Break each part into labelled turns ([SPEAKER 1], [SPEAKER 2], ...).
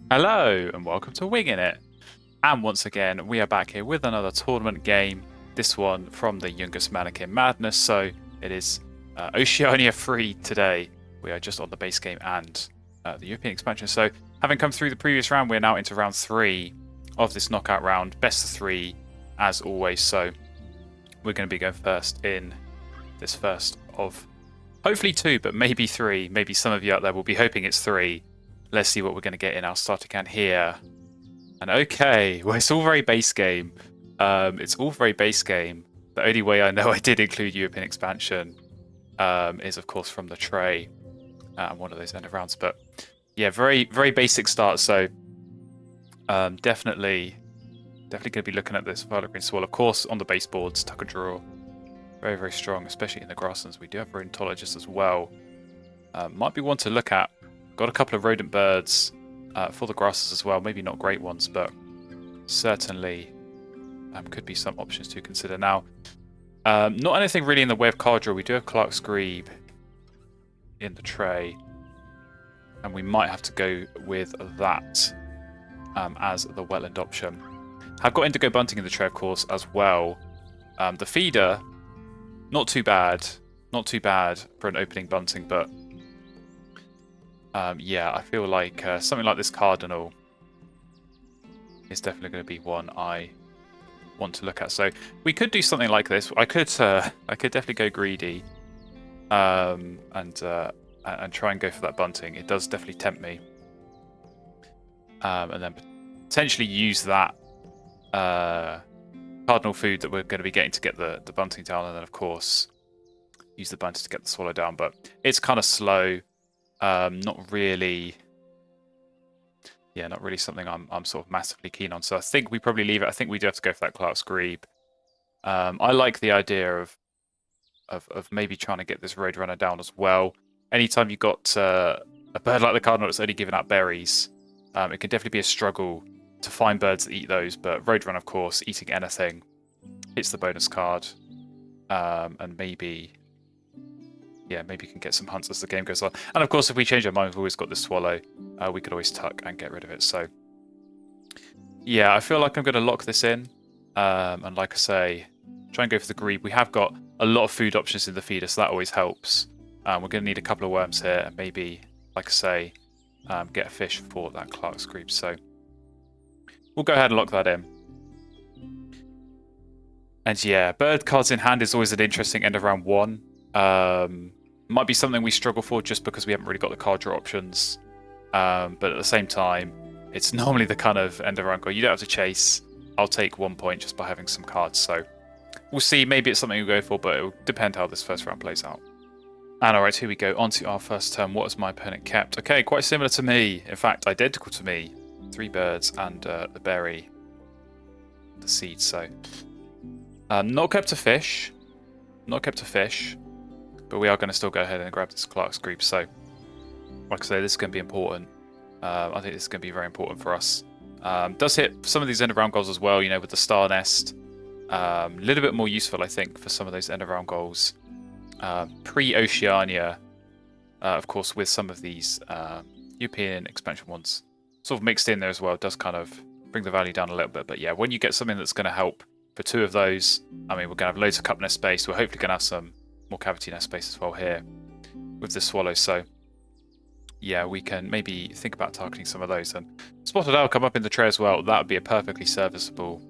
[SPEAKER 1] Hello and welcome to Wingin It. And once again, we are back here with another tournament game. This one from the Youngest Mannequin Madness. So it is Oceania free today. We are just on the base game and the European expansion. So having come through the previous round, we're now into round 3 of this knockout round. Best of 3 as always. So we're going to be going first in this first of hopefully 2, but maybe 3. Maybe some of you out there will be hoping it's 3. Let's see what we're going to get in our starter can here. And okay, well, it's all very base game. It's all very base game. The only way I know I did include European expansion is, of course, from the tray and one of those end of rounds. But yeah, very, very basic start. So definitely going to be looking at this Violet Green Swirl. Of course, on the base boards, tuck and draw. Very, very strong, especially in the grasslands. We do have Rodentologists as well. Might be one to look at. Got a couple of rodent birds for the grasses as well. Maybe not great ones, but certainly could be some options to consider. Now, not anything really in the way of card draw. We do have Clark's Grebe in the tray, and we might have to go with that as the wetland option. I've got Indigo Bunting in the tray, of course, as well. The feeder, not too bad. Not too bad for an opening bunting, but yeah, I feel like something like this Cardinal is definitely going to be one I want to look at. So we could do something like this. I could definitely go greedy and try and go for that bunting. It does definitely tempt me, and then potentially use that Cardinal food that we're going to be getting to get the bunting down, and then of course use the bunting to get the swallow down. But it's kind of slow. Not really something I'm sort of massively keen on. So I think we probably leave it. I think we do have to go for that Clark's Grebe. I like the idea of maybe trying to get this Roadrunner down as well. Anytime you've got a bird like the Cardinal that's only giving out berries, it can definitely be a struggle to find birds that eat those. But Roadrunner, of course, eating anything hits the bonus card, and maybe you can get some hunts as the game goes on. And of course, if we change our mind, we've always got the swallow. We could always tuck and get rid of it. So yeah, I feel like I'm going to lock this in. And like I say, try and go for the Grebe. We have got a lot of food options in the feeder, so that always helps. We're going to need a couple of worms here, and maybe, like I say, get a fish for that Clark's Grebe. So we'll go ahead and lock that in. And yeah, bird cards in hand is always an interesting end of round 1. Might be something we struggle for just because we haven't really got the card draw options. But at the same time, it's normally the kind of end of round goal. You don't have to chase. I'll take 1 point just by having some cards. So we'll see. Maybe it's something we'll go for, but it'll depend how this first round plays out. And alright, here we go. On to our first turn. What has my opponent kept? Okay, quite similar to me. In fact, identical to me. 3 birds and the berry, the seed. So not kept a fish. Not kept a fish. But we are going to still go ahead and grab this Clark's Grebe. So, like I say, this is going to be important. I think this is going to be very important for us. Does hit some of these end of round goals as well, with the Star Nest. A little bit more useful, I think, for some of those end of round goals. Pre-Oceania, of course, with some of these European expansion ones sort of mixed in there as well, does kind of bring the value down a little bit. But yeah, when you get something that's going to help for 2 of those, I mean, we're going to have loads of cup nest space. We're hopefully going to have some more cavity nest space as well here with the swallow. So yeah, we can maybe think about targeting some of those. And Spotted Owl come up in the tray as well. That would be a perfectly serviceable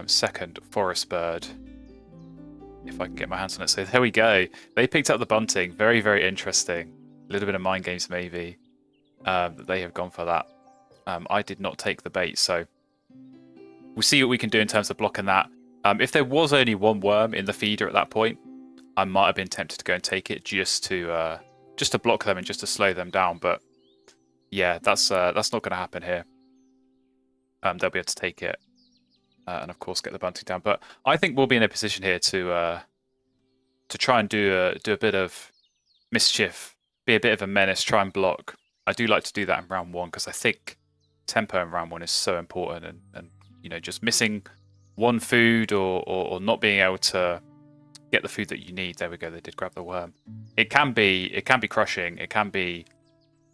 [SPEAKER 1] second forest bird, if I can get my hands on it. So there we go. They picked up the bunting. Very, very interesting. A little bit of mind games maybe. That they have gone for that. I did not take the bait, so we'll see what we can do in terms of blocking that. If there was only 1 worm in the feeder at that point, I might have been tempted to go and take it just to block them and just to slow them down. But yeah, that's not going to happen here. They'll be able to take it and of course get the bunting down. But I think we'll be in a position here to try and do a bit of mischief, be a bit of a menace, try and block. I do like to do that in round 1 because I think tempo in round 1 is so important, and just missing 1 food or not being able to get the food that you need. There we go. They did grab the worm. It can be crushing. It can be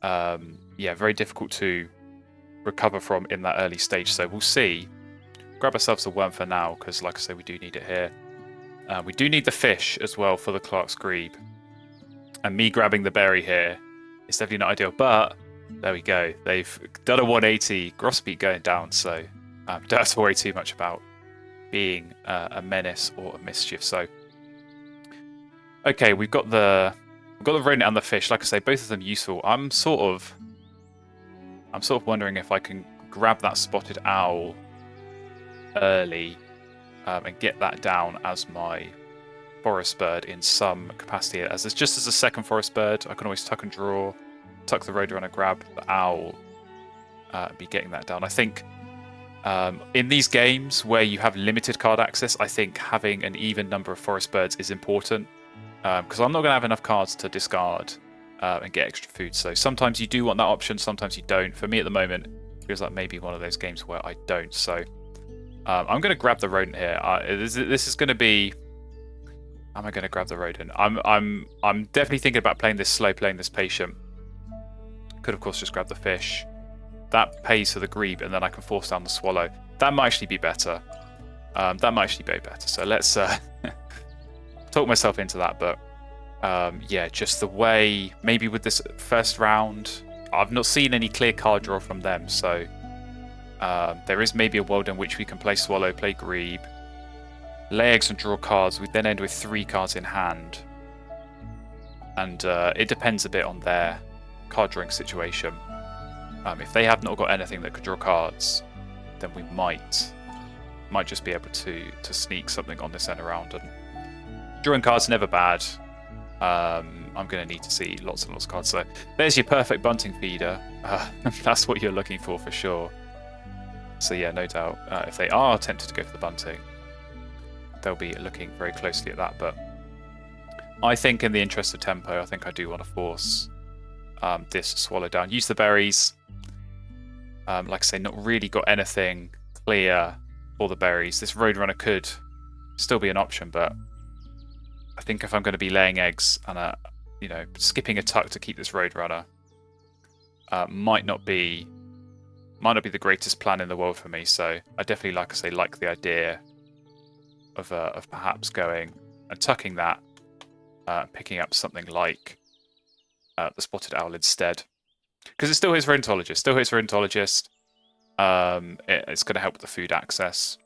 [SPEAKER 1] very difficult to recover from in that early stage. So we'll see. Grab ourselves a worm for now, because like I say, we do need it here. We do need the fish as well for the Clark's Grebe. And me grabbing the berry here is definitely not ideal, but there we go. They've done a 180, grosbeak going down, so don't have to worry too much about being a menace or a mischief. So, okay, we've got the rodent and the fish. Like I say, both of them useful. I'm sort of wondering if I can grab that spotted owl early and get that down as my forest bird in some capacity. As a second forest bird, I can always tuck and draw, tuck the roadrunner, grab the owl, be getting that down. I think in these games where you have limited card access, I think having an even number of forest birds is important, because I'm not going to have enough cards to discard and get extra food. So sometimes you do want that option, sometimes you don't. For me at the moment, it feels like maybe one of those games where I don't. So I'm going to grab the rodent here. This is going to be. Am I going to grab the rodent? I'm definitely thinking about playing this slow, playing this patient. Could of course just grab the fish. That pays for the grebe, and then I can force down the swallow. That might actually be better. So let's talk myself into that. But yeah, just the way, maybe with this first round, I've not seen any clear card draw from them. So there is maybe a world in which we can play swallow, play grebe, lay eggs and draw cards. We then end with 3 cards in hand. And it depends a bit on their card drawing situation. If they have not got anything that could draw cards, then we might just be able to sneak something on this end around. And drawing cards never bad. I'm going to need to see lots and lots of cards. So there's your perfect bunting feeder. That's what you're looking for sure. So yeah, no doubt, if they are tempted to go for the bunting, they'll be looking very closely at that. But I think in the interest of tempo, I think I do want to force this swallow down. Use the berries. Like I say, not really got anything clear for the berries. This roadrunner could still be an option, but I think if I'm going to be laying eggs and skipping a tuck to keep this roadrunner might not be the greatest plan in the world for me. So I definitely, like I say, like the idea of perhaps going and tucking that, picking up something like the spotted owl instead, because it still hits for Ornithologist. It's going to help with the food access,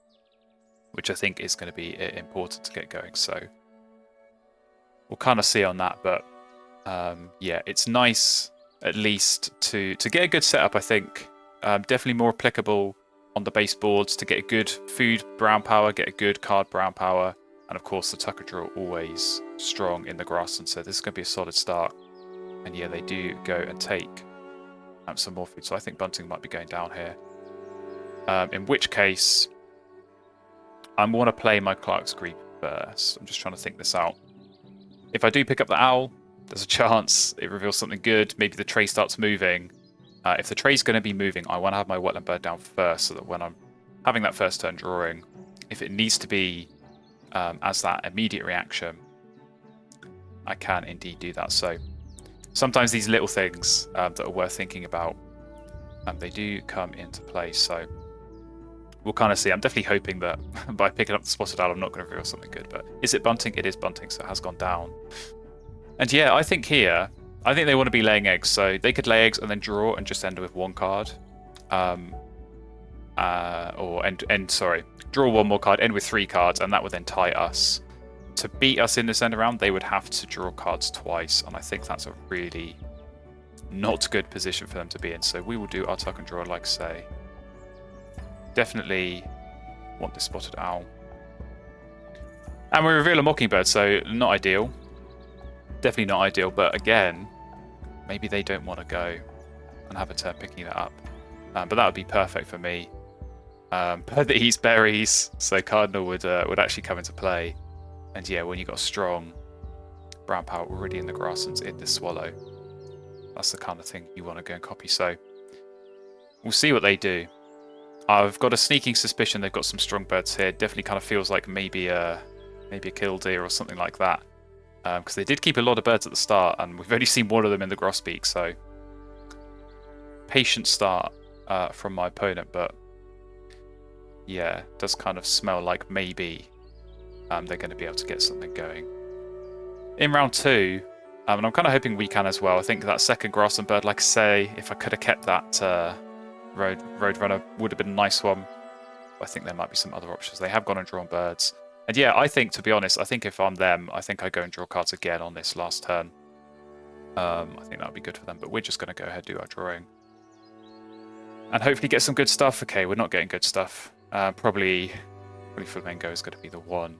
[SPEAKER 1] which I think is going to be important to get going. So we'll kind of see on that, but yeah, it's nice at least to get a good setup. I think definitely more applicable on the base boards to get a good food brown power, get a good card brown power, and of course the tucker draw always strong in the grassland. So this is going to be a solid start. And yeah, they do go and take some more food. So I think bunting might be going down here. In which case, I want to play my Clark's Grebe first. I'm just trying to think this out. If I do pick up the owl, there's a chance it reveals something good. Maybe the tray starts moving. If the tray's going to be moving, I want to have my wetland bird down first, so that when I'm having that first turn drawing, if it needs to be as that immediate reaction, I can indeed do that. So sometimes these little things that are worth thinking about, they do come into play. So we'll kind of see. I'm definitely hoping that by picking up the spotted owl, I'm not going to reveal something good. But is it bunting? It is bunting, so it has gone down. And yeah, I think here, I think they want to be laying eggs. So they could lay eggs and then draw and just end with 1 card. Draw 1 more card, end with 3 cards, and that would then tie us. To beat us in this end around, they would have to draw cards twice, and I think that's a really not good position for them to be in. So we will do our tuck and draw, like say. Definitely want this spotted owl. And we reveal a mockingbird, so not ideal. Definitely not ideal, but again, maybe they don't want to go and have a turn picking that up. But that would be perfect for me. Bird that eats berries, so Cardinal would actually come into play. And yeah, when you've got a strong brown power already in the grasslands in this swallow, that's the kind of thing you want to go and copy. So we'll see what they do. I've got a sneaking suspicion they've got some strong birds here. Definitely kind of feels like maybe a killdeer or something like that. Because they did keep a lot of birds at the start, and we've only seen one of them in the grosbeak, so patient start from my opponent, but yeah, it does kind of smell like maybe they're going to be able to get something going. In round 2, and I'm kind of hoping we can as well. I think that second grass and bird, like I say, if I could have kept that Roadrunner, would have been a nice one. But I think there might be some other options. They have gone and drawn birds. And yeah, I think, to be honest, I think if I'm them, I think I go and draw cards again on this last turn. I think that would be good for them, but we're just going to go ahead and do our drawing. And hopefully get some good stuff. Okay, we're not getting good stuff. Probably Flamengo is going to be the one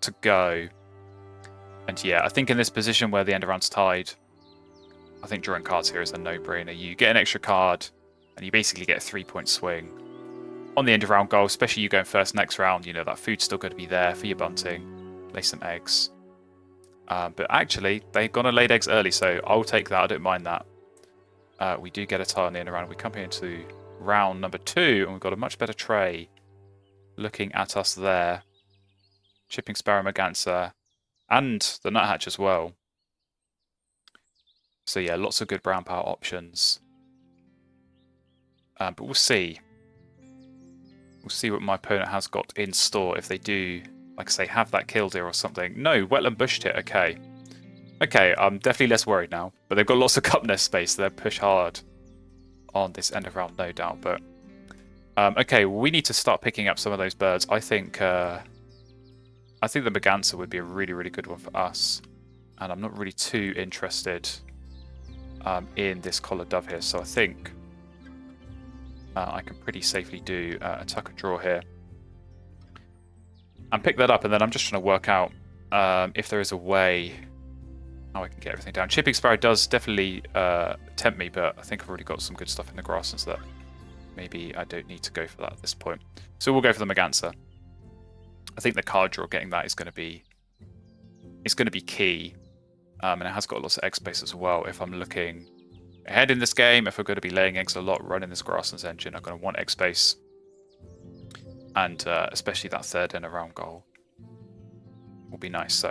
[SPEAKER 1] to go. And yeah, I think in this position where the end of round's tied, I think drawing cards here is a no-brainer. You get an extra card, and you basically get a 3-point swing on the end of round goal, especially you going first next round. You know, that food's still going to be there for your bunting. Lay some eggs. But actually, they've gone and laid eggs early, so I'll take that. I don't mind that. We do get a tile on the end of round. We come here into round number 2, and we've got a much better tray looking at us there. Chipping Sparrow, Merganser, and the Nuthatch as well. So yeah, lots of good brown power options. But we'll see. We'll see what my opponent has got in store if they do, like I say, have that killdeer or something. No, Wetland Bush Tit, okay. Okay, I'm definitely less worried now. But they've got lots of cup nest space, so they'll push hard on this end of round, no doubt. But okay, we need to start picking up some of those birds. I think the Merganser would be a really, really good one for us. And I'm not really too interested in this collared dove here. So I think I can pretty safely do a tuck and draw here. And pick that up, and then I'm just trying to work out if there is a way how I can get everything down. Chipping Sparrow does definitely tempt me, but I think I've already got some good stuff in the grass, and so that maybe I don't need to go for that at this point. So we'll go for the Merganser. I think the card draw, getting that is going to be key, and it has got lots of egg space as well. If I'm looking ahead in this game, if I'm going to be laying eggs a lot, running this Grasslands engine, I'm going to want egg space, and especially that third end of round goal will be nice. So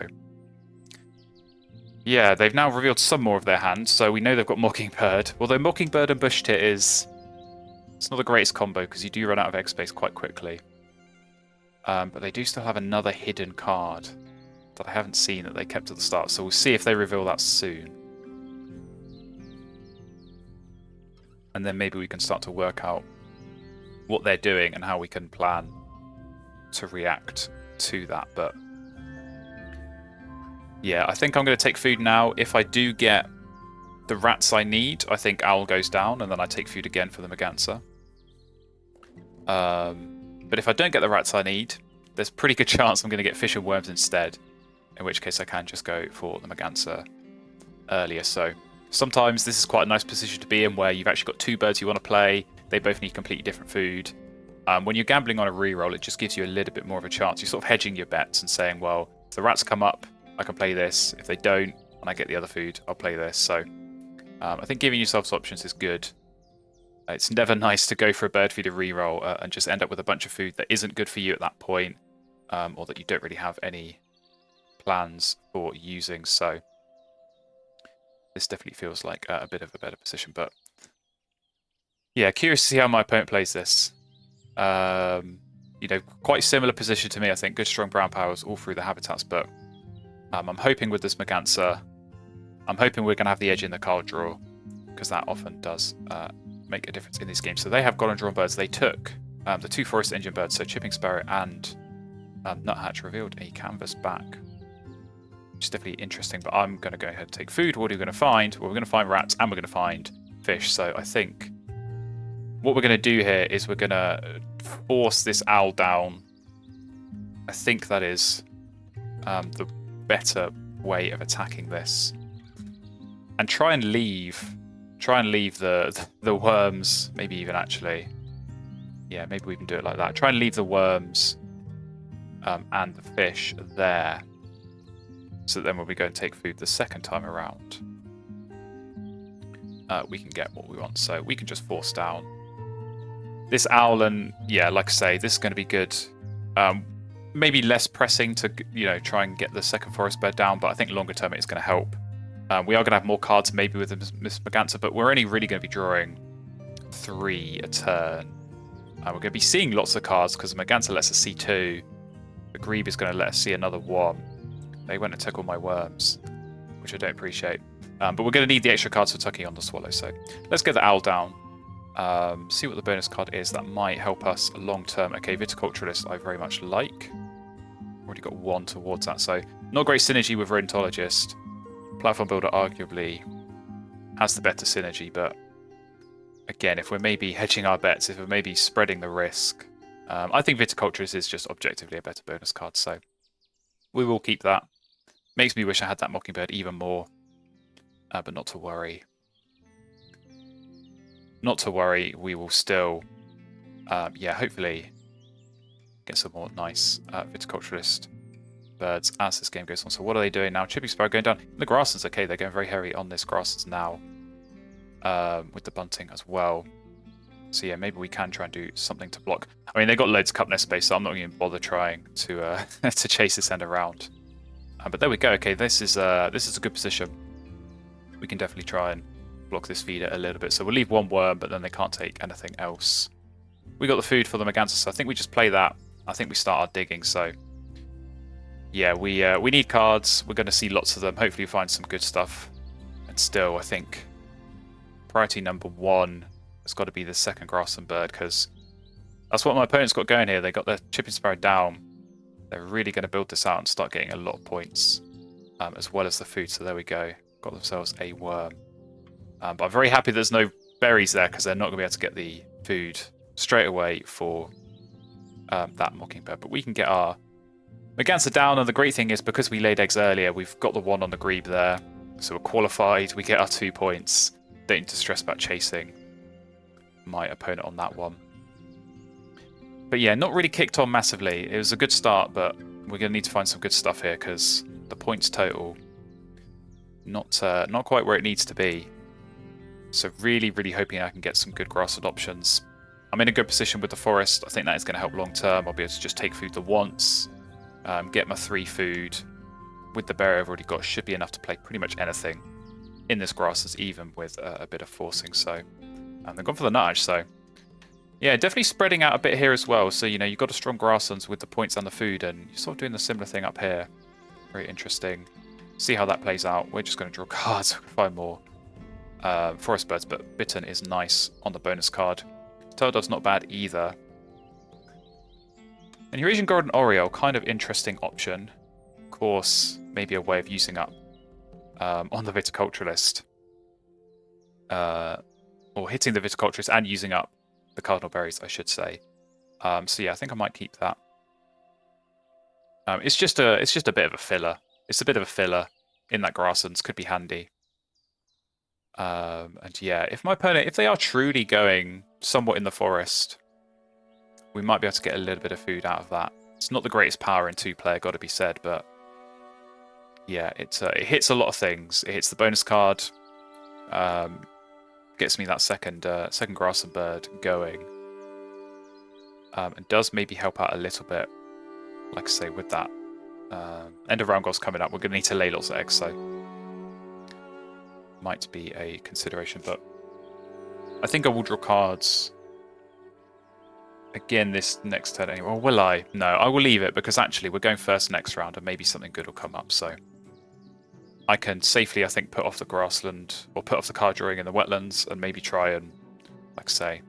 [SPEAKER 1] yeah, they've now revealed some more of their hand, so we know they've got Mockingbird. Although Mockingbird and Bush Tit it's not the greatest combo because you do run out of egg space quite quickly. But they do still have another hidden card that I haven't seen that they kept at the start, so we'll see if they reveal that soon. And then maybe we can start to work out what they're doing and how we can plan to react to that. But yeah, I think I'm going to take food now. If I do get the rats I need, I think Owl goes down, and then I take food again for the Merganser. But if I don't get the rats I need, there's a pretty good chance I'm going to get fish and worms instead, in which case I can just go for the Merganser earlier. So sometimes this is quite a nice position to be in, where you've actually got two birds you want to play. They both need completely different food. When you're gambling on a reroll, it just gives you a little bit more of a chance. You're sort of hedging your bets and saying, well, if the rats come up, I can play this. If they don't, and I get the other food, I'll play this. So I think giving yourselves options is good. It's never nice to go for a bird feeder reroll and just end up with a bunch of food that isn't good for you at that point, or that you don't really have any plans for using. So this definitely feels like a bit of a better position. But yeah, curious to see how my opponent plays this. You know, quite similar position to me, I think. Good strong brown powers all through the habitats, but I'm hoping with this Merganser, I'm hoping we're going to have the edge in the card draw, because that often does make a difference in these games. So they have gone and drawn birds. They took the two forest engine birds, so Chipping Sparrow and Nuthatch, revealed a canvas back, which is definitely interesting. But I'm going to go ahead and take food. What are we going to find? Well, we're going to find rats and we're going to find fish. So I think what we're going to do here is we're going to force this owl down. I think that is the better way of attacking this, and try and leave the worms. Maybe even actually, yeah, maybe we can do it like that. Try and leave the worms and the fish there, so that then when we go and take food the second time around, we can get what we want. So we can just force down this owl, and yeah, like I say, this is going to be good. Maybe less pressing to, you know, try and get the second forest bird down, but I think longer term it's going to help. We are going to have more cards maybe with Miss Merganser, but we're only really going to be drawing 3 a turn. And we're going to be seeing lots of cards because Maganta lets us see 2. The Grebe is going to let us see another 1. They went and took all my worms, which I don't appreciate. But we're going to need the extra cards for tucking on the Swallow. So let's get the Owl down. See what the bonus card is. That might help us long term. Okay, Viticulturalist I very much like. Already got 1 towards that. So not great synergy with Rodentologist. Platform Builder arguably has the better synergy, but again, if we're maybe hedging our bets, if we're maybe spreading the risk, I think Viticulturist is just objectively a better bonus card, so we will keep that. Makes me wish I had that Mockingbird even more, but not to worry. Not to worry, we will still, yeah, hopefully get some more nice Viticulturist birds as this game goes on. So what are they doing now? Chipping Sparrow going down. The Grasslands, okay, they're going very heavy on this Grasslands now. With the bunting as well. So yeah, maybe we can try and do something to block. I mean, they've got loads of cup nest space, so I'm not going to bother trying to to chase this end around. But there we go. Okay, this is a good position. We can definitely try and block this feeder a little bit. So we'll leave 1 worm, but then they can't take anything else. We got the food for the Maganta, so I think we just play that. I think we start our digging. So yeah, we need cards. We're going to see lots of them. Hopefully, find some good stuff. And still, I think priority number 1 has got to be the second Grassland bird, because that's what my opponent's got going here. They got their Chipping Sparrow down. They're really going to build this out and start getting a lot of points, as well as the food. So there we go. Got themselves a worm. But I'm very happy there's no berries there, because they're not going to be able to get the food straight away for that Mockingbird. But we can get our Maganta down, and the great thing is, because we laid eggs earlier, we've got the 1 on the Grebe there. So we're qualified. We get our 2 points. Don't need to stress about chasing my opponent on that one. But yeah, not really kicked on massively. It was a good start, but we're going to need to find some good stuff here, because the points total not quite where it needs to be. So really, really hoping I can get some good grassland options. I'm in a good position with the forest. I think that is going to help long term. I'll be able to just take food the once, get my 3 food. With the berry I've already got, should be enough to play pretty much anything in this grass, even with a bit of forcing. So they've gone for the nudge. So yeah, definitely spreading out a bit here as well. So you know, you've got a strong grasslands with the points and the food, and you're sort of doing the similar thing up here. Very interesting. See how that plays out. We're just going to draw cards. Find more forest birds, but Bitten is nice on the bonus card. Teldov's not bad either. And Eurasian Golden Oriole, kind of interesting option. Of course, maybe a way of using up on the Viticulturalist. Or hitting the Viticulturalist and using up the Cardinal Berries, I should say. So yeah, I think I might keep that. It's just a bit of a filler. It's a bit of a filler in that grasslands, could be handy. And yeah, if my opponent, if they are truly going somewhat in the forest, we might be able to get a little bit of food out of that. It's not the greatest power in 2-player, got to be said, but yeah, it hits a lot of things. It hits the bonus card, gets me that second grassland bird going, and does maybe help out a little bit. Like I say, with that end of round goals coming up, we're going to need to lay lots of eggs, so might be a consideration. But I think I will draw cards again this next turn anyway. Or will I? No, I will leave it, because actually we're going first next round, and maybe something good will come up. So I can safely, I think, put off the grassland, or put off the card drawing in the wetlands, and maybe try and, like I say,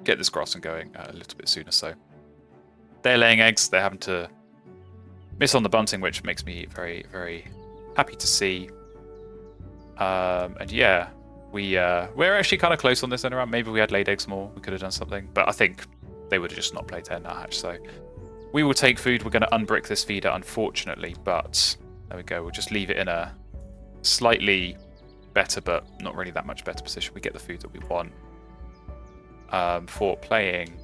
[SPEAKER 1] get this grassland going a little bit sooner. So they're laying eggs. They're having to miss on the bunting, which makes me very, very happy to see. And yeah, we're actually kind of close on this end around. Maybe we had laid eggs more, we could have done something. But I think they would have just not played 10 that hatch. So we will take food. We're going to unbrick this feeder, unfortunately. But there we go. We'll just leave it in a slightly better, but not really that much better position. We get the food that we want for playing.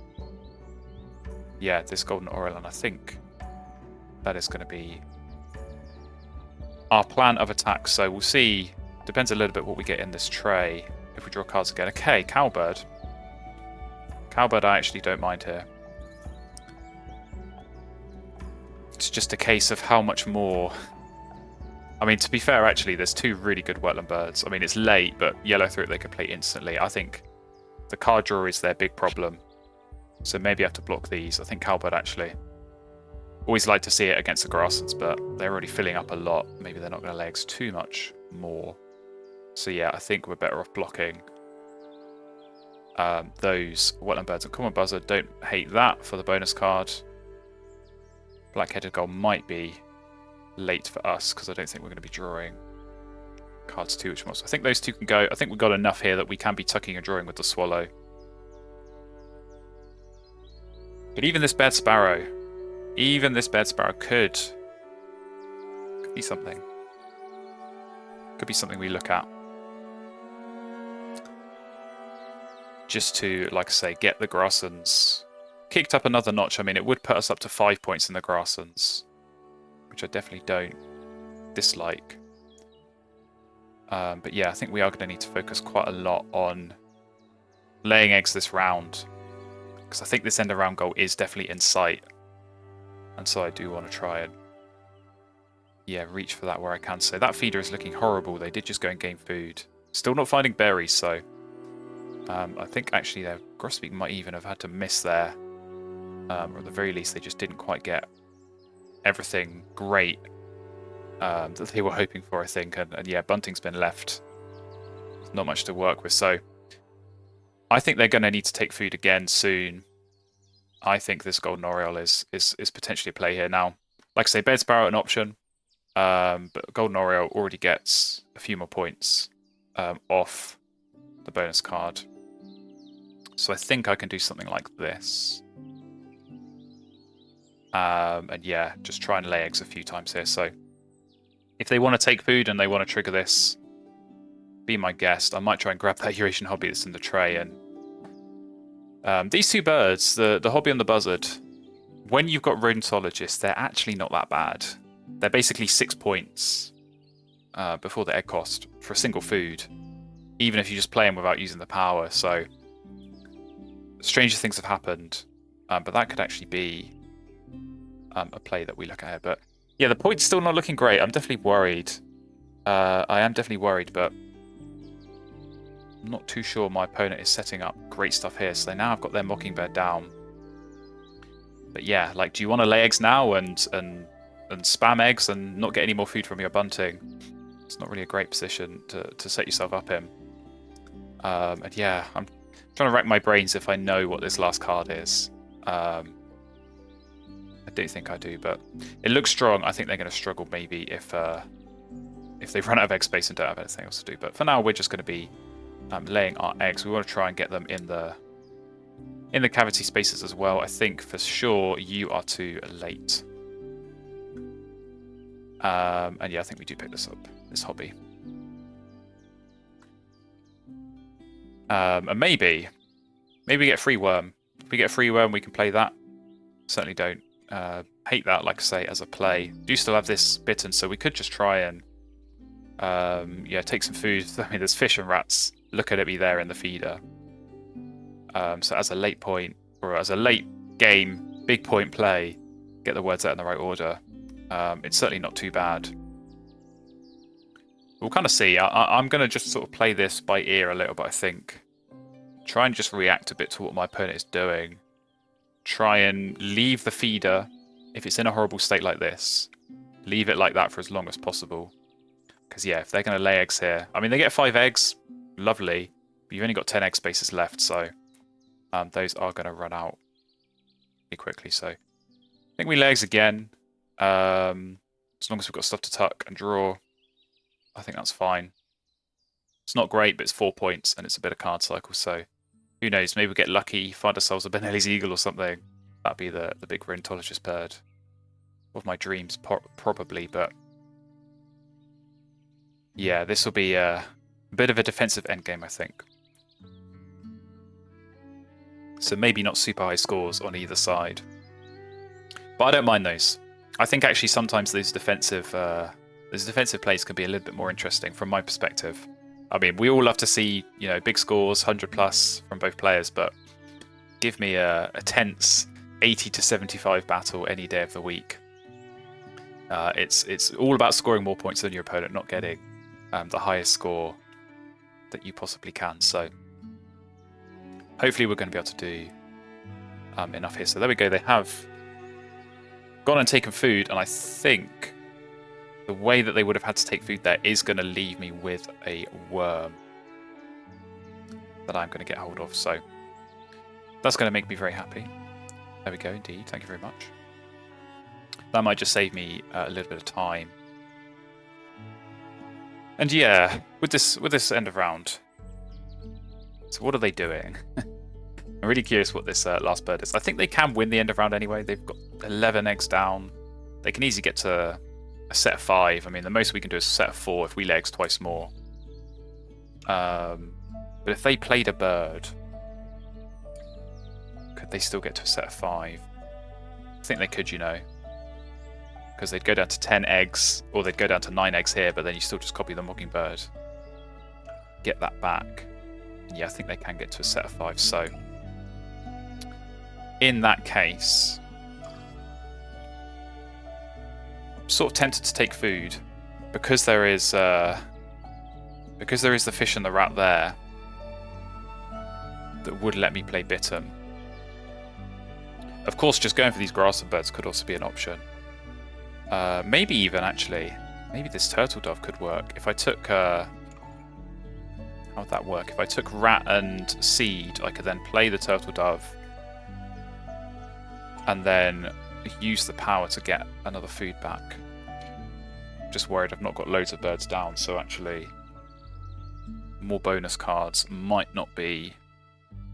[SPEAKER 1] Yeah, this Golden Oriole, and I think that is going to be our plan of attack. So we'll see. Depends a little bit what we get in this tray if we draw cards again. Okay, Cowbird. Cowbird I actually don't mind here. It's just a case of how much more. I mean, to be fair, actually, there's 2 really good wetland birds. I mean, it's late, but Yellowthroat they could play instantly. I think the card draw is their big problem. So maybe I have to block these. I think Cowbird actually. Always like to see it against the Grasslands, but they're already filling up a lot. Maybe they're not going to lay eggs too much more. So yeah, I think we're better off blocking those Wetland Birds and Common Buzzard. Don't hate that for the bonus card. Black-Headed Gull might be late for us because I don't think we're going to be drawing cards too much more. So I think those two can go. I think we've got enough here that we can be tucking and drawing with the Swallow. But even this Bed Sparrow could be something. Could be something we look at. Just to, like I say, get the Grasslands kicked up another notch. I mean, it would put us up to 5 points in the Grasslands, which I definitely don't dislike. But yeah, I think we are going to need to focus quite a lot on laying eggs this round, because I think this end of round goal is definitely in sight. And so I do want to try and, yeah, reach for that where I can. So that feeder is looking horrible. They did just go and gain food. Still not finding berries, so I think actually their Grosbeak might even have had to miss there. Or at the very least, they just didn't quite get everything great that they were hoping for, I think. And yeah, Bunting's been left with not much to work with. So I think they're going to need to take food again soon. I think this Golden Oriole is potentially a play here. Now, like I say, Bed Sparrow an option, but Golden Oriole already gets a few more points off the bonus card. So I think I can do something like this. And yeah, just try and lay eggs a few times here. So if they want to take food and they want to trigger this, be my guest. I might try and grab that Eurasian Hobby that's in the tray. And these two birds, the Hobby and the Buzzard, when you've got Rodentologists, they're actually not that bad. They're basically 6 points before the egg cost for a single food, even if you just play them without using the power. So stranger things have happened, but that could actually be a play that we look at here. But yeah, the point's still not looking great. I'm definitely worried. I am definitely worried, but I'm not too sure my opponent is setting up great stuff here. So now I've got their Mockingbird down. But yeah, like, do you want to lay eggs now and spam eggs and not get any more food from your bunting? It's not really a great position to set yourself up in. And yeah, I'm trying to rack my brains if I know what this last card is. I don't think I do, but it looks strong. I think they're going to struggle maybe if they run out of egg space and don't have anything else to do. But for now, we're just going to be laying our eggs. We want to try and get them in the cavity spaces as well. I think for sure you are too late. And yeah, I think we do pick this up, this Hobby. And maybe we get free worm. If we get free worm, we can play that. Certainly don't hate that, like I say, as a play. Do still have this bitten, so we could just try and yeah, take some food. I mean, there's fish and rats. Look at it be there in the feeder. So as a late point, or as a late game, big point play, get the words out in the right order. It's certainly not too bad. We'll kind of see. I'm going to just sort of play this by ear a little bit, I think. Try and just react a bit to what my opponent is doing. Try and leave the feeder, if it's in a horrible state like this, leave it like that for as long as possible. Because yeah, if they're going to lay eggs here, I mean, they get 5 eggs, lovely, but you've only got 10 egg spaces left, so those are going to run out pretty quickly. So I think we lay eggs again. As long as we've got stuff to tuck and draw, I think that's fine. It's not great, but it's 4 points and it's a bit of card cycle, so who knows, maybe we'll get lucky, find ourselves a Benelli's Eagle or something. That'd be the big Rodentologist bird of my dreams, probably, but yeah, this will be a bit of a defensive endgame, I think. So maybe not super high scores on either side, but I don't mind those. I think actually sometimes those defensive plays can be a little bit more interesting from my perspective. I mean, we all love to see, you know, big scores, 100+ from both players, but give me a tense 80 to 75 battle any day of the week. It's all about scoring more points than your opponent, not getting the highest score that you possibly can. So hopefully we're going to be able to do enough here. So there we go. They have gone and taken food, and I think the way that they would have had to take food there is going to leave me with a worm that I'm going to get hold of. So that's going to make me very happy. There we go, indeed. Thank you very much. That might just save me a little bit of time. And yeah, with this end of round. So what are they doing? I'm really curious what this last bird is. I think they can win the end of round anyway. They've got 11 eggs down. They can easily get to a set of 5. I mean, the most we can do is a set of 4 if we lay eggs twice more. But if they played a bird, could they still get to a set of 5? I think they could, you know. Because they'd go down to 10 eggs, or they'd go down to 9 eggs here, but then you still just copy the mockingbird. Get that back. Yeah, I think they can get to a set of 5, so in that case, I'm sort of tempted to take food because there is the fish and the rat there that would let me play Bittern. Of course, just going for these grassland birds could also be an option. Maybe even actually, maybe this turtle dove could work. If I took how would that work? If I took rat and seed, I could then play the turtle dove and then use the power to get another food back. Just worried I've not got loads of birds down, so actually more bonus cards might not be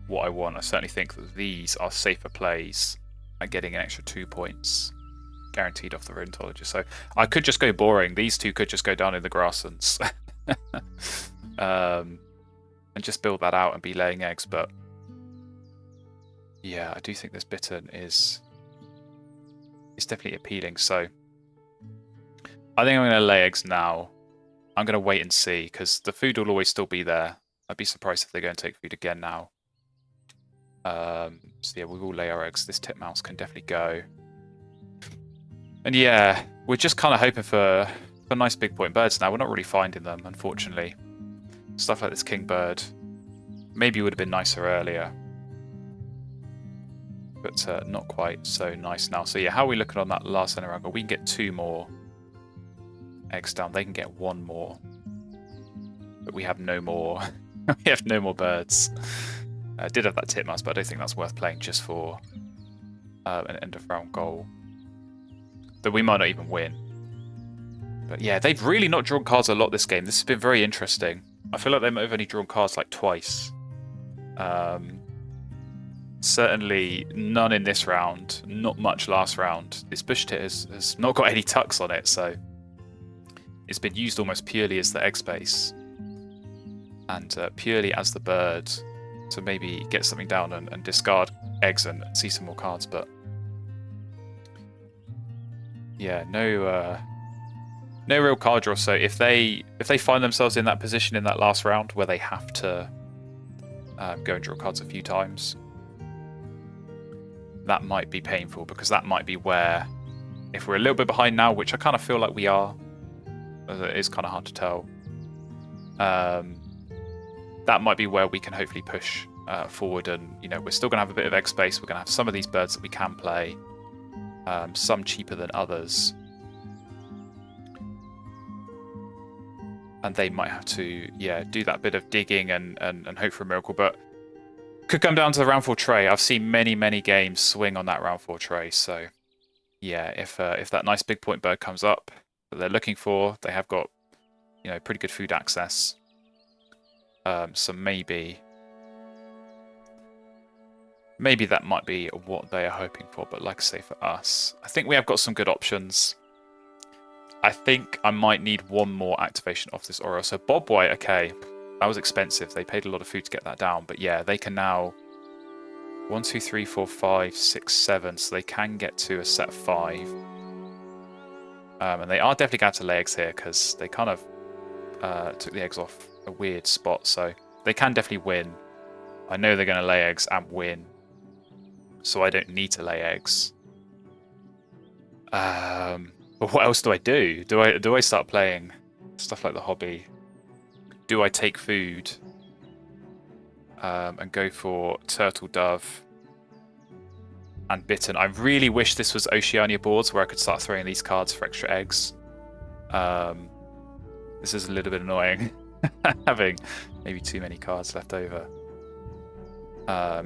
[SPEAKER 1] what I want. I certainly think that these are safer plays at getting an extra 2 points guaranteed off the Rheumatologist. So I could just go boring. These two could just go down in the grasslands. And just build that out and be laying eggs, but yeah, I do think this Bittern is definitely appealing, so I think I'm going to lay eggs now. I'm going to wait and see, because the food will always still be there. I'd be surprised if they go and take food again now. So yeah, we will lay our eggs. This titmouse can definitely go. And yeah, we're just kind of hoping for nice big point birds now. We're not really finding them, unfortunately. Stuff like this kingbird maybe would have been nicer earlier, but not quite so nice now. So yeah, how are we looking on that last end round? We can get 2 more eggs down. They can get 1 more, but we have no more. We have no more birds. I did have that titmouse, but I don't think that's worth playing just for an end of round goal that we might not even win. But yeah, they've really not drawn cards a lot this game. This has been very interesting. I feel like they might have only drawn cards like twice. Certainly none in this round, not much last round. This bush tit has not got any tucks on it, so it's been used almost purely as the egg space and purely as the bird to maybe get something down and discard eggs and see some more cards. But yeah, no real card draw. So if they find themselves in that position in that last round where they have to go and draw cards a few times, that might be painful, because that might be where, if we're a little bit behind now, which I kind of feel like we are, it is kind of hard to tell, that might be where we can hopefully push forward. And you know, we're still going to have a bit of egg space. We're going to have some of these birds that we can play, some cheaper than others, and they might have to do that bit of digging and hope for a miracle. But could come down to the round 4 tray. I've seen many games swing on that round 4 tray. So yeah, if that nice big point bird comes up that they're looking for, they have got, you know, pretty good food access. So maybe that might be what they are hoping for. But like I say, for us, I think we have got some good options. I think I might need 1 more activation off this aura. So Bob White, okay, that was expensive. They paid a lot of food to get that down. But yeah, they can now 1, 2, 3, 4, 5, 6, 7. So they can get to a set of 5. And they are definitely going to lay eggs here, because they kind of took the eggs off a weird spot. So they can definitely win. I know they're going to lay eggs and win, so I don't need to lay eggs. But what else do I do? Do I start playing stuff like the hobby? Do I take food? and go for Turtle Dove and Bitten. I really wish this was Oceania boards where I could start throwing these cards for extra eggs. This is a little bit annoying, having maybe too many cards left over.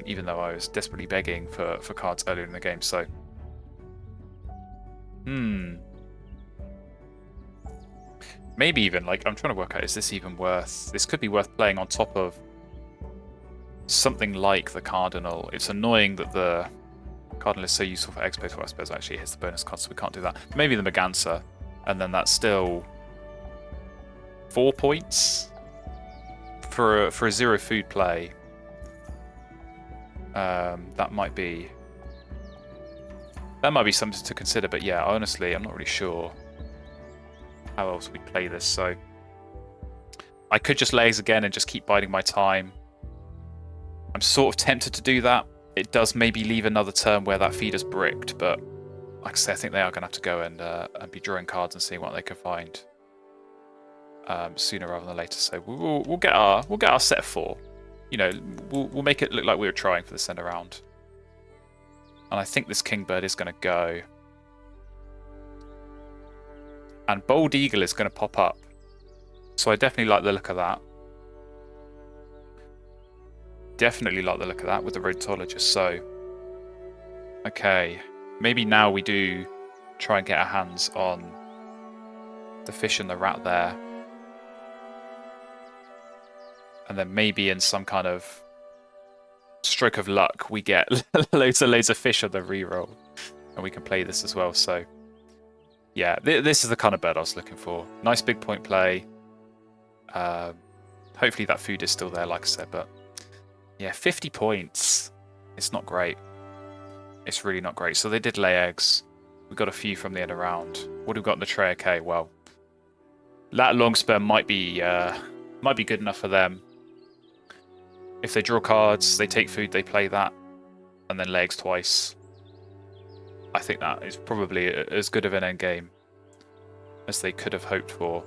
[SPEAKER 1] Even though I was desperately begging for cards earlier in the game, so... Maybe even, like, I'm trying to work out, is this even worth... This could be worth playing on top of something like the Cardinal. It's annoying that the Cardinal is so useful for X-Base, well, I suppose actually it hits the bonus card, so we can't do that. Maybe the Merganser, and then that's still 4 points for a 0 food play. That might be something to consider, but yeah, honestly, I'm not really sure how else we'd play this. So I could just lay eggs again and just keep biding my time. I'm sort of tempted to do that. It does maybe leave another turn where that feeder's bricked, but like I say, I think they are going to have to go and be drawing cards and seeing what they can find sooner rather than later. So we'll get our set of 4. You know, we'll make it look like we were trying for this end around. And I think this Kingbird is going to go. And Bold Eagle is going to pop up. So I definitely like the look of that. Definitely like the look of that with the Rotologist. So, okay. Maybe now we do try and get our hands on the fish and the rat there. And then maybe in some kind of stroke of luck, we get loads of fish on the reroll. And we can play this as well. So, yeah, this is the kind of bird I was looking for. Nice big point play. Hopefully that food is still there, like I said. But, yeah, 50 points. It's not great. It's really not great. So they did lay eggs. We got a few from the end around. What have we got in the tray? Okay, well, that long spur might be good enough for them. If they draw cards, they take food, they play that, and then lay eggs twice. I think that is probably as good of an end game as they could have hoped for.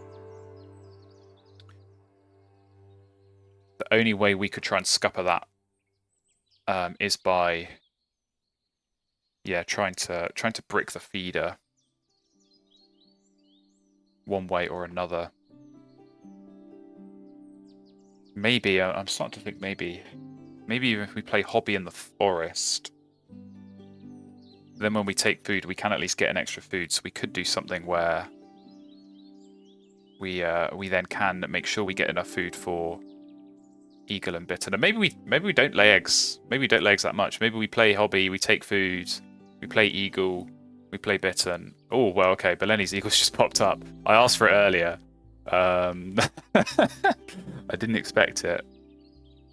[SPEAKER 1] The only way we could try and scupper that is by, yeah, trying to brick the feeder one way or another. Maybe I'm starting to think maybe even if we play Hobby in the forest, then when we take food, we can at least get an extra food. So we could do something where we then can make sure we get enough food for Eagle and Bitten. And maybe we don't lay eggs. Maybe we don't lay eggs that much. Maybe we play Hobby, we take food, we play Eagle, we play Bitten. Oh well, okay. Belleni's Eagle's just popped up. I asked for it earlier. I didn't expect it.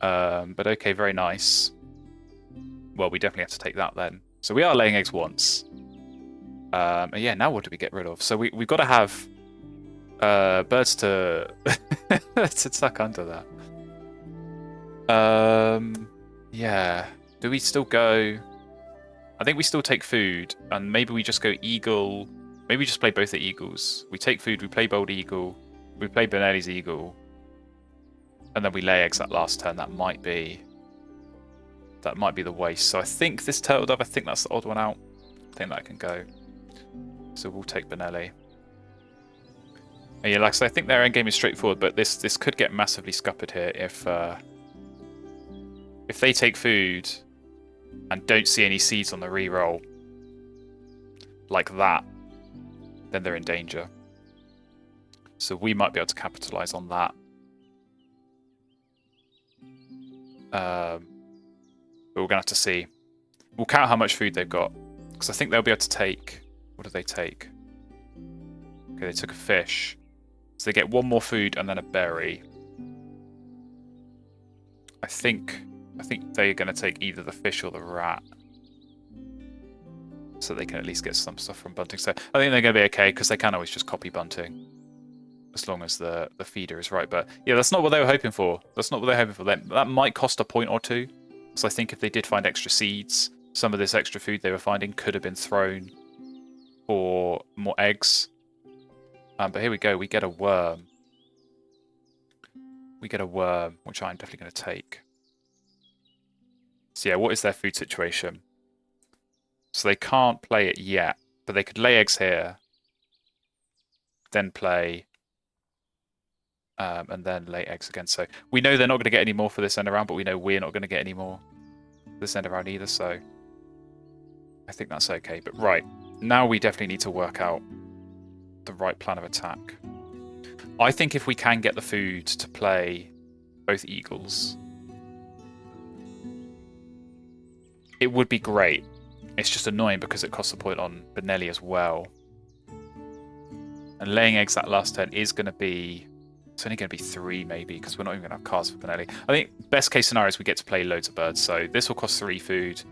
[SPEAKER 1] But okay, very nice. Well, we definitely have to take that then. So we are laying eggs once. And yeah, now what do we get rid of? So we've got to have birds to to tuck under that. Yeah. Do we still go? I think we still take food, and maybe we just go Eagle. Maybe we just play both the Eagles. We take food, we play Bold Eagle, we play Benelli's Eagle, and then we lay eggs that last turn. That might be the waste. So I think this Turtle Dove, I think that's the odd one out. I think that can go. So we'll take Benelli. And yeah, like I said, I think their endgame is straightforward, but this could get massively scuppered here if they take food and don't see any seeds on the reroll like that, then they're in danger. So we might be able to capitalize on that. But we're going to have to see. We'll count how much food they've got, because I think they'll be able to take... What did they take? Okay, they took a fish. So they get one more food and then a berry. I think they're going to take either the fish or the rat, so they can at least get some stuff from bunting. So I think they're going to be okay, because they can always just copy bunting as long as the feeder is right. But yeah, that's not what they were hoping for. That's not what they're hoping for. That might cost a point or two. So I think if they did find extra seeds, some of this extra food they were finding could have been thrown for more eggs. But here we go. We get a worm. We get a worm, which I'm definitely going to take. So yeah, what is their food situation? So they can't play it yet, but they could lay eggs here, then play, and then lay eggs again. So we know they're not going to get any more for this end around, but we know we're not going to get any more this end around either. So I think that's okay. But right, now we definitely need to work out the right plan of attack. I think if we can get the food to play both eagles, it would be great. It's just annoying because it costs a point on Benelli as well. And laying eggs that last turn is going to be... It's only going to be 3 maybe, because we're not even going to have cards for Benelli. I think best case scenario is we get to play loads of birds. So this will cost 3 food.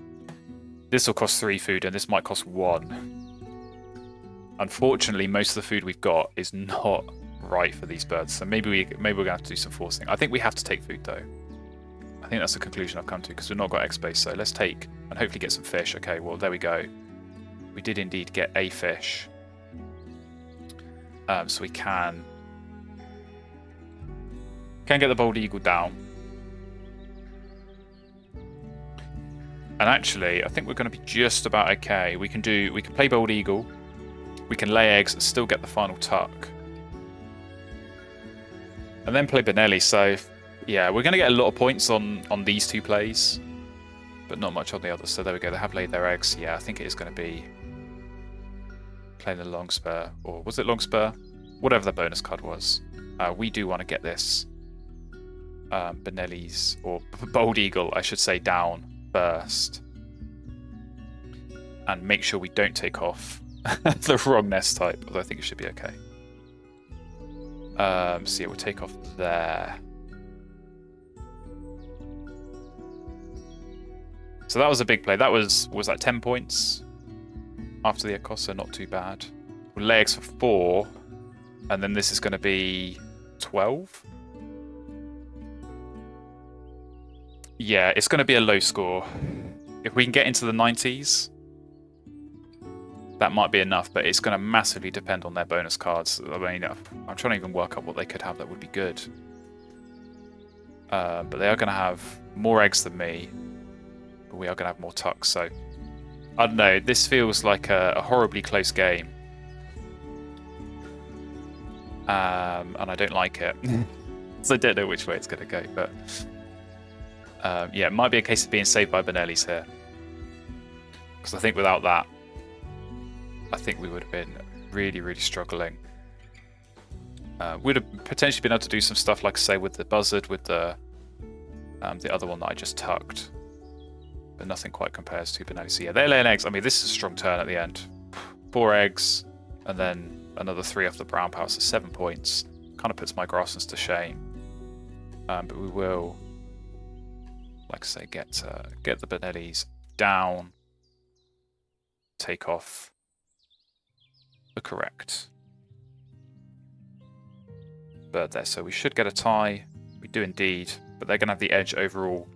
[SPEAKER 1] This will cost 3 food, and this might cost 1. Unfortunately, most of the food we've got is not right for these birds. So maybe we're going to have to do some forcing. I think we have to take food, though. I think that's the conclusion I've come to, because we've not got egg space. So let's take and hopefully get some fish. Okay, well, there we go. We did indeed get a fish. So we can get the bald eagle down. And actually, I think we're going to be just about okay. We can play bald eagle. We can lay eggs and still get the final tuck. And then play Benelli. So yeah, we're going to get a lot of points on these 2 plays, but not much on the others. So there we go. They have laid their eggs. Yeah, I think it is going to be playing the long spur, or was it long spur? Whatever the bonus card was. We do want to get this Benelli's, or Bold Eagle, I should say, down first. And make sure we don't take off the wrong nest type, although I think it should be okay. So yeah, we'll take off there. So that was a big play. That was that 10 points after the Ecos, so not too bad. We'll lay eggs for 4, and then this is going to be 12. Yeah, it's going to be a low score. If we can get into the 90s, that might be enough, but it's going to massively depend on their bonus cards. I mean, I'm trying to even work out what they could have that would be good. But they are going to have more eggs than me, but we are going to have more tucks, so I don't know. This feels like a horribly close game. And I don't like it. So I don't know which way it's going to go, but yeah, it might be a case of being saved by Benelli's here. Because I think without that, I think we would have been really, really struggling. We'd have potentially been able to do some stuff, like say with the buzzard, with the other one that I just tucked. But nothing quite compares to Benelli. So yeah, they're laying eggs. I mean, this is a strong turn at the end. 4 eggs, and then another 3 off the brown power, so 7 points. Kind of puts my grasslands to shame. But we will, like I say, get the Benellis down, take off the correct bird there. So we should get a tie. We do indeed, but they're going to have the edge overall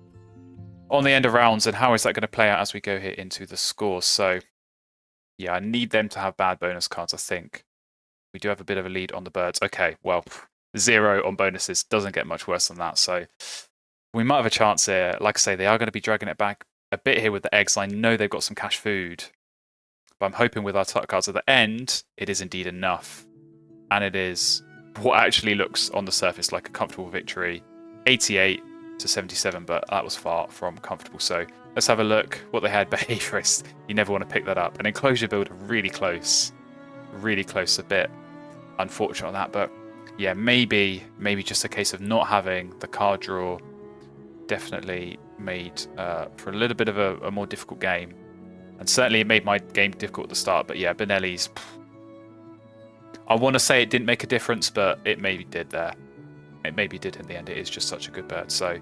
[SPEAKER 1] on the end of rounds. And how is that going to play out as we go here into the scores? So yeah, I need them to have bad bonus cards, I think. We do have a bit of a lead on the birds. Okay, well, 0 on bonuses doesn't get much worse than that. So we might have a chance here. Like I say, they are going to be dragging it back a bit here with the eggs. I know they've got some cash food, but I'm hoping with our tuck cards at the end, it is indeed enough. And it is what actually looks on the surface like a comfortable victory. 88 to 77, but that was far from comfortable. So let's have a look what they had. Behaviorist, you never want to pick that up. An enclosure builder, really close, a bit unfortunate on that. But yeah, maybe just a case of not having the card draw definitely made for a little bit of a more difficult game. And certainly it made my game difficult at the start. But yeah, Benelli's, I want to say it didn't make a difference, but it maybe did there. It maybe did in the end. It is just such a good bird. So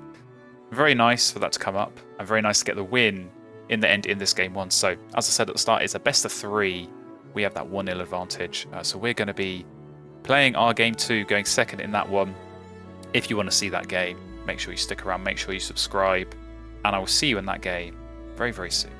[SPEAKER 1] very nice for that to come up, and very nice to get the win in the end in this game 1. So as I said at the start, it's a best of 3. We have that 1-0 advantage. So we're going to be playing our game 2, going second in that one. If you want to see that game, make sure you stick around, make sure you subscribe, and I will see you in that game very, very soon.